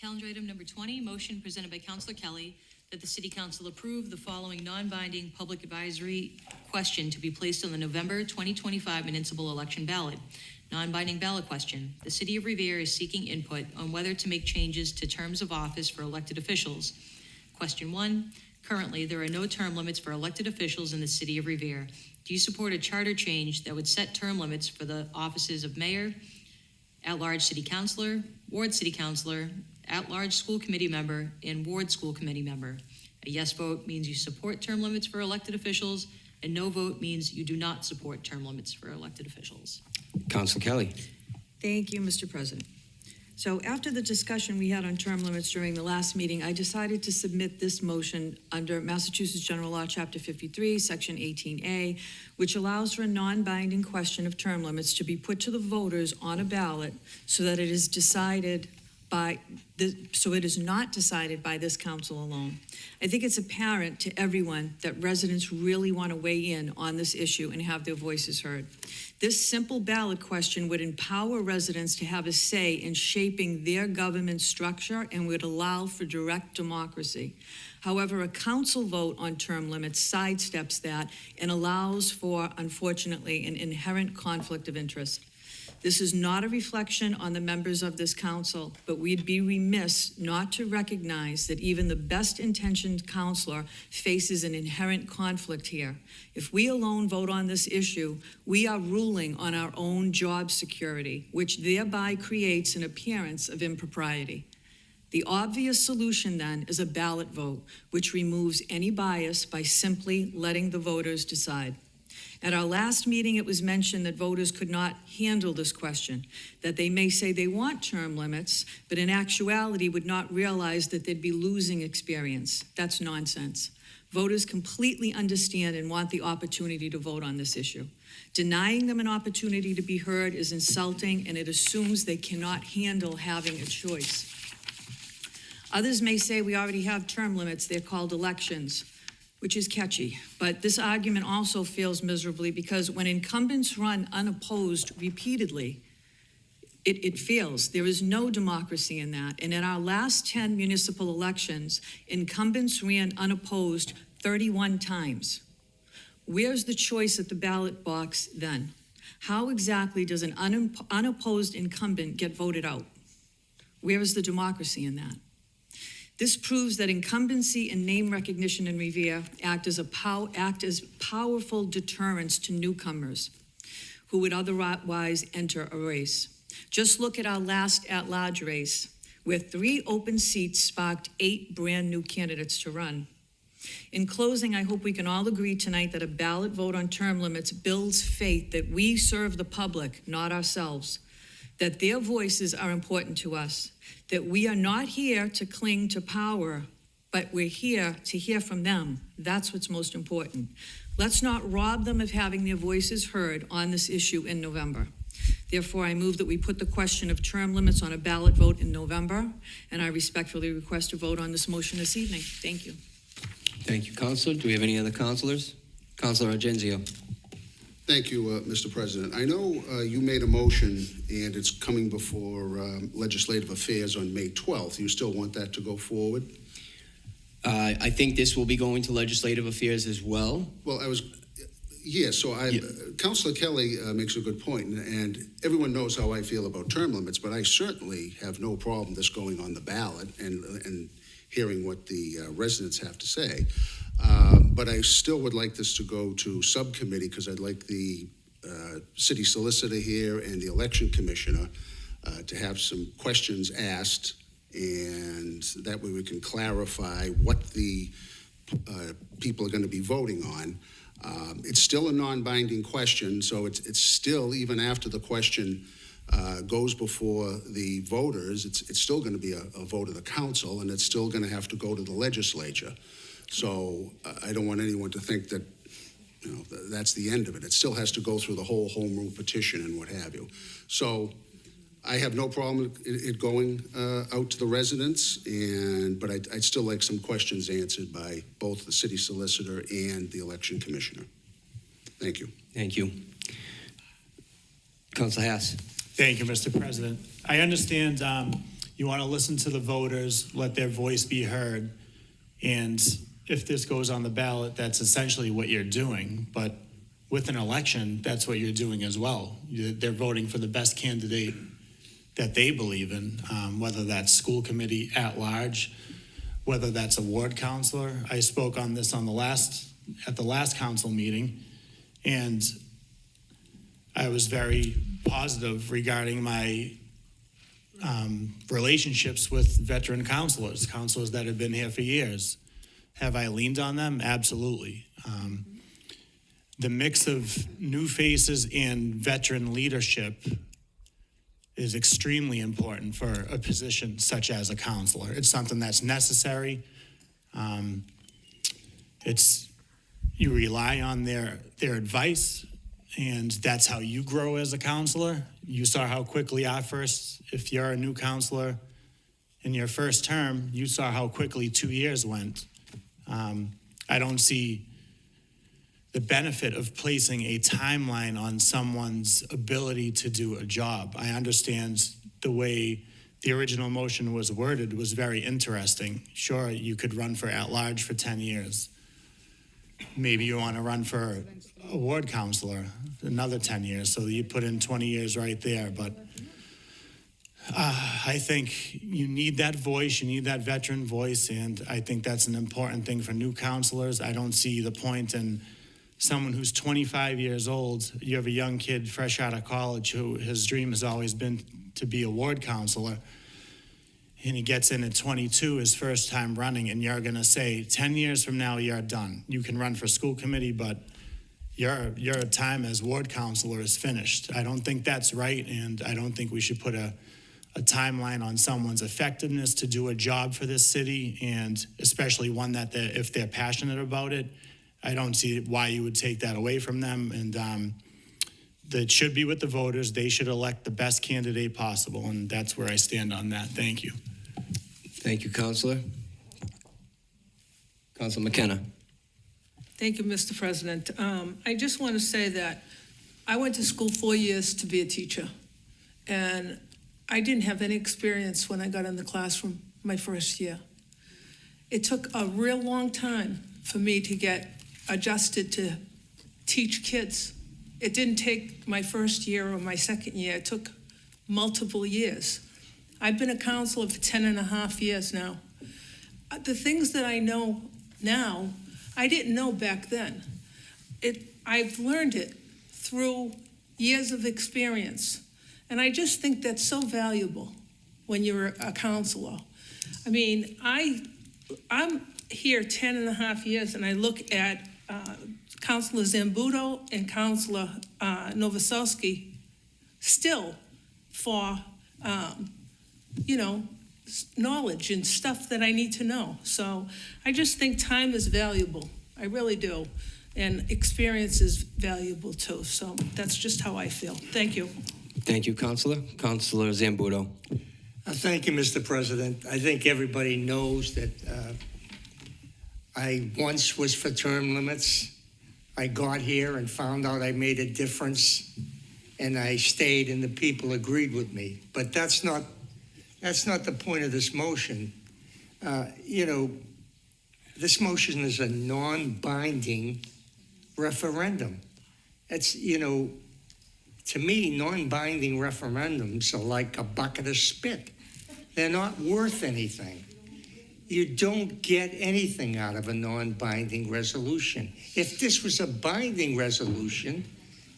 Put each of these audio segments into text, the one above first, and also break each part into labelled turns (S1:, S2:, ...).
S1: Calendar item number 20, motion presented by Councilor Kelly that the City Council approve the following non-binding public advisory question to be placed on the November 2025 municipal election ballot. Non-binding ballot question. The City of Revere is seeking input on whether to make changes to terms of office for elected officials. Question 1. Currently, there are no term limits for elected officials in the City of Revere. Do you support a charter change that would set term limits for the offices of mayor, at-large city councilor, ward city councilor, at-large school committee member, and ward school committee member? A yes vote means you support term limits for elected officials. A no vote means you do not support term limits for elected officials.
S2: Councilor Kelly.
S3: Thank you, Mr. President. So after the discussion we had on term limits during the last meeting, I decided to submit this motion under Massachusetts General Law, Chapter 53, Section 18A, which allows for a non-binding question of term limits to be put to the voters on a ballot so that it is decided so it is not decided by this council alone. I think it's apparent to everyone that residents really want to weigh in on this issue and have their voices heard. This simple ballot question would empower residents to have a say in shaping their government structure and would allow for direct democracy. However, a council vote on term limits sidesteps that and allows for, unfortunately, an inherent conflict of interest. This is not a reflection on the members of this council, but we'd be remiss not to recognize that even the best-intentioned councilor faces an inherent conflict here. If we alone vote on this issue, we are ruling on our own job security, which thereby creates an appearance of impropriety. The obvious solution then is a ballot vote, which removes any bias by simply letting the voters decide. At our last meeting, it was mentioned that voters could not handle this question, that they may say they want term limits, but in actuality would not realize that they'd be losing experience. That's nonsense. Voters completely understand and want the opportunity to vote on this issue. Denying them an opportunity to be heard is insulting, and it assumes they cannot handle having a choice. Others may say we already have term limits, they're called elections, which is catchy. But this argument also fails miserably because when incumbents run unopposed repeatedly, it fails. There is no democracy in that. And in our last 10 municipal elections, incumbents ran unopposed 31 times. Where's the choice at the ballot box then? How exactly does an unopposed incumbent get voted out? Where is the democracy in that? This proves that incumbency and name recognition in Revere act as powerful deterrents to newcomers who would otherwise enter a race. Just look at our last at-large race, where 3 open seats sparked 8 brand new candidates to run. In closing, I hope we can all agree tonight that a ballot vote on term limits builds faith that we serve the public, not ourselves, that their voices are important to us, that we are not here to cling to power, but we're here to hear from them. That's what's most important. Let's not rob them of having their voices heard on this issue in November. Therefore, I move that we put the question of term limits on a ballot vote in November, and I respectfully request a vote on this motion this evening. Thank you.
S2: Thank you, Councilor. Do we have any other councilors? Councilor Argenzio.
S4: Thank you, Mr. President. I know you made a motion and it's coming before Legislative Affairs on May 12th. You still want that to go forward?
S2: I think this will be going to Legislative Affairs as well.
S4: Well, Councilor Kelly makes a good point, and everyone knows how I feel about term limits, but I certainly have no problem this going on the ballot and hearing what the residents have to say. But I still would like this to go to subcommittee because I'd like the city solicitor here and the election commissioner to have some questions asked, and that way we can clarify what the people are going to be voting on. It's still a non-binding question, so it's still, even after the question goes before the voters, it's still going to be a vote of the council, and it's still going to have to go to the legislature. So I don't want anyone to think that, that's the end of it. It still has to go through the whole home rule petition and what have you. So I have no problem it going out to the residents, but I'd still like some questions answered by both the city solicitor and the election commissioner. Thank you.
S2: Thank you. Councilor Haas.
S5: Thank you, Mr. President. I understand You want to listen to the voters, let their voice be heard. And if this goes on the ballot, that's essentially what you're doing. But with an election, that's what you're doing as well. They're voting for the best candidate that they believe in, whether that's school committee at large, whether that's a ward counselor. I spoke on this at the last council meeting, and I was very positive regarding my relationships with veteran counselors that have been here for years. Have I leaned on them? Absolutely. The mix of new faces and veteran leadership is extremely important for a position such as a counselor. It's something that's necessary. You rely on their advice, and that's how you grow as a counselor. You saw how quickly if you're a new counselor in your first term, you saw how quickly 2 years went. I don't see the benefit of placing a timeline on someone's ability to do a job. I understand the way the original motion was worded was very interesting. Sure, you could run for at-large for 10 years. Maybe you want to run for a ward counselor, another 10 years, so you put in 20 years right there. But I think you need that voice, you need that veteran voice, and I think that's an important thing for new counselors. I don't see the point in someone who's 25 years old. You have a young kid fresh out of college who his dream has always been to be a ward counselor, and he gets in at 22, his first time running, and you're going to say 10 years from now you're done. You can run for school committee, but your time as ward counselor is finished. I don't think that's right, and I don't think we should put a timeline on someone's effectiveness to do a job for this city, and especially one that if they're passionate about it, I don't see why you would take that away from them. And that should be with the voters. They should elect the best candidate possible, and that's where I stand on that. Thank you.
S2: Thank you, Counselor. Counselor McKenna.
S6: Thank you, Mr. President. I just want to say that I went to school 4 years to be a teacher, and I didn't have any experience when I got in the classroom my first year. It took a real long time for me to get adjusted to teach kids. It didn't take my first year or my second year. It took multiple years. I've been a counselor for 10 and a half years now. The things that I know now, I didn't know back then. I've learned it through years of experience. And I just think that's so valuable when you're a counselor. I mean, I'm here 10 and a half years, and I look at Councilor Zambudo and Councilor Novoselsky still for, knowledge and stuff that I need to know. So I just think time is valuable. I really do. And experience is valuable too. So that's just how I feel. Thank you.
S2: Thank you, Counselor. Counselor Zambudo.
S7: Thank you, Mr. President. I think everybody knows that I once was for term limits. I got here and found out I made a difference, and I stayed, and the people agreed with me. But that's not the point of this motion. This motion is a non-binding referendum. It's, to me, non-binding referendums are like a bucket of spit. They're not worth anything. You don't get anything out of a non-binding resolution. If this was a binding resolution,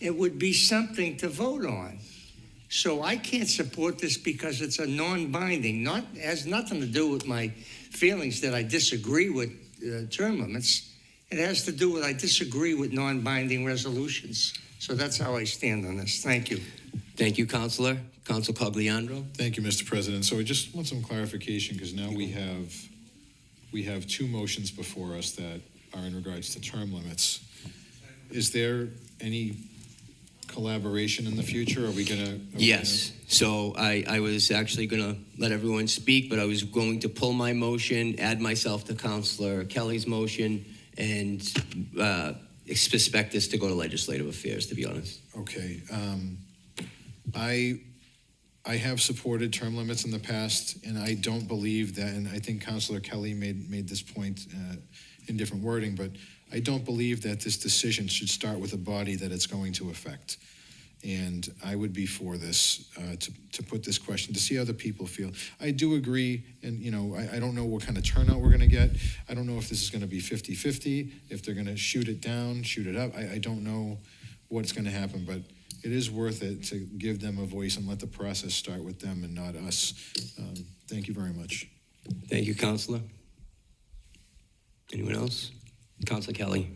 S7: it would be something to vote on. So I can't support this because it's a non-binding. Has nothing to do with my feelings that I disagree with term limits. It has to do with I disagree with non-binding resolutions. So that's how I stand on this. Thank you.
S2: Thank you, Counselor. Counselor Cogliandro.
S8: Thank you, Mr. President. So I just want some clarification because now we have two motions before us that are in regards to term limits. Is there any collaboration in the future? Are we gonna?
S2: Yes. So I was actually going to let everyone speak, but I was going to pull my motion, add myself to Counselor Kelly's motion, and expect this to go to legislative affairs, to be honest.
S8: Okay. I I have supported term limits in the past, and I don't believe that, and I think Councilor Kelly made this point in different wording, but I don't believe that this decision should start with a body that it's going to affect. And I would be for this, to put this question, to see how the people feel. I do agree, and, you know, I don't know what kind of turnout we're gonna get. I don't know if this is gonna be 50-50, if they're gonna shoot it down, shoot it up. I don't know what's gonna happen, but it is worth it to give them a voice and let the process start with them and not us. Thank you very much.
S2: Thank you, Counselor. Anyone else? Counselor Kelly.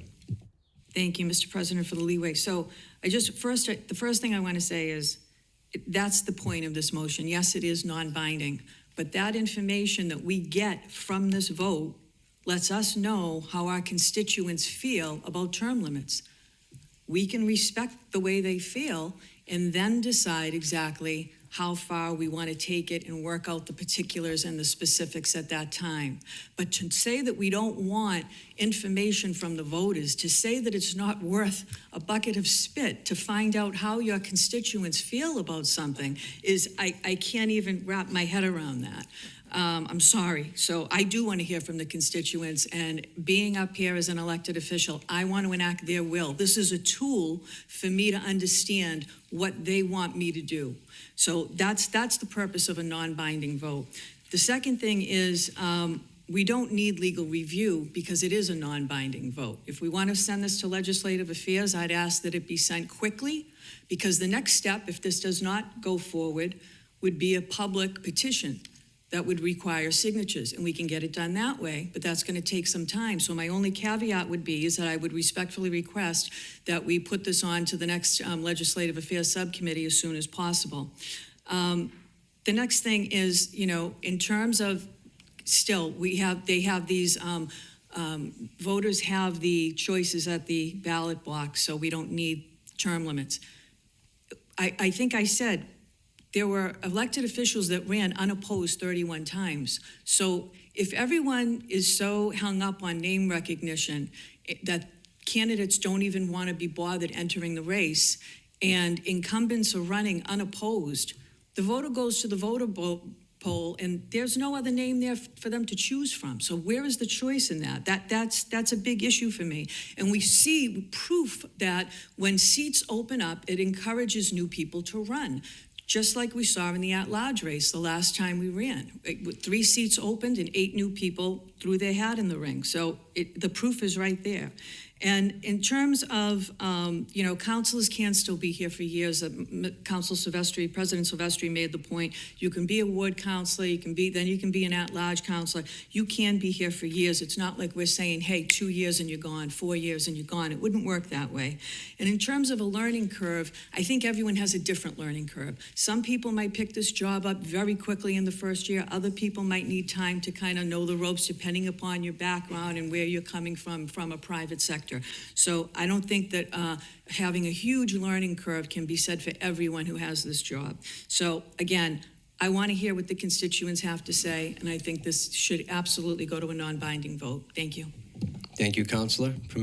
S3: Thank you, Mr. President, for the leeway. So the first thing I want to say is, that's the point of this motion. Yes, it is non-binding, but that information that we get from this vote lets us know how our constituents feel about term limits. We can respect the way they feel and then decide exactly how far we want to take it and work out the particulars and the specifics at that time. But to say that we don't want information from the voters, to say that it's not worth a bucket of spit to find out how your constituents feel about something is, I can't even wrap my head around that. I'm sorry. So I do want to hear from the constituents, and being up here as an elected official, I want to enact their will. This is a tool for me to understand what they want me to do. So that's the purpose of a non-binding vote. The second thing is, we don't need legal review because it is a non-binding vote. If we want to send this to Legislative Affairs, I'd ask that it be sent quickly, because the next step, if this does not go forward, would be a public petition that would require signatures, and we can get it done that way, but that's going to take some time. So my only caveat would be is that I would respectfully request that we put this on to the next Legislative Affairs Subcommittee as soon as possible. The next thing is, you know, in terms of, still, they have these, voters have the choices at the ballot box, so we don't need term limits. I think I said, there were elected officials that ran unopposed 31 times. So if everyone is so hung up on name recognition that candidates don't even want to be bothered entering the race, and incumbents are running unopposed, the voter goes to the voter poll, and there's no other name there for them to choose from. So where is the choice in that? That's a big issue for me. And we see proof that when seats open up, it encourages new people to run. Just like we saw in the at-large race the last time we ran. 3 seats opened and 8 new people threw their hat in the ring. So the proof is right there. And in terms of, you know, councilors can still be here for years. President Silvestri made the point, you can be a ward councilor, then you can be an at-large councilor. You can be here for years. It's not like we're saying, hey, 2 years and you're gone, 4 years and you're gone. It wouldn't work that way. And in terms of a learning curve, I think everyone has a different learning curve. Some people might pick this job up very quickly in the first year. Other people might need time to kind of know the ropes depending upon your background and where you're coming from a private sector. So I don't think that having a huge learning curve can be said for everyone who has this job. So again, I want to hear what the constituents have to say, and I think this should absolutely go to a non-binding vote. Thank you.
S2: Thank you, Counselor.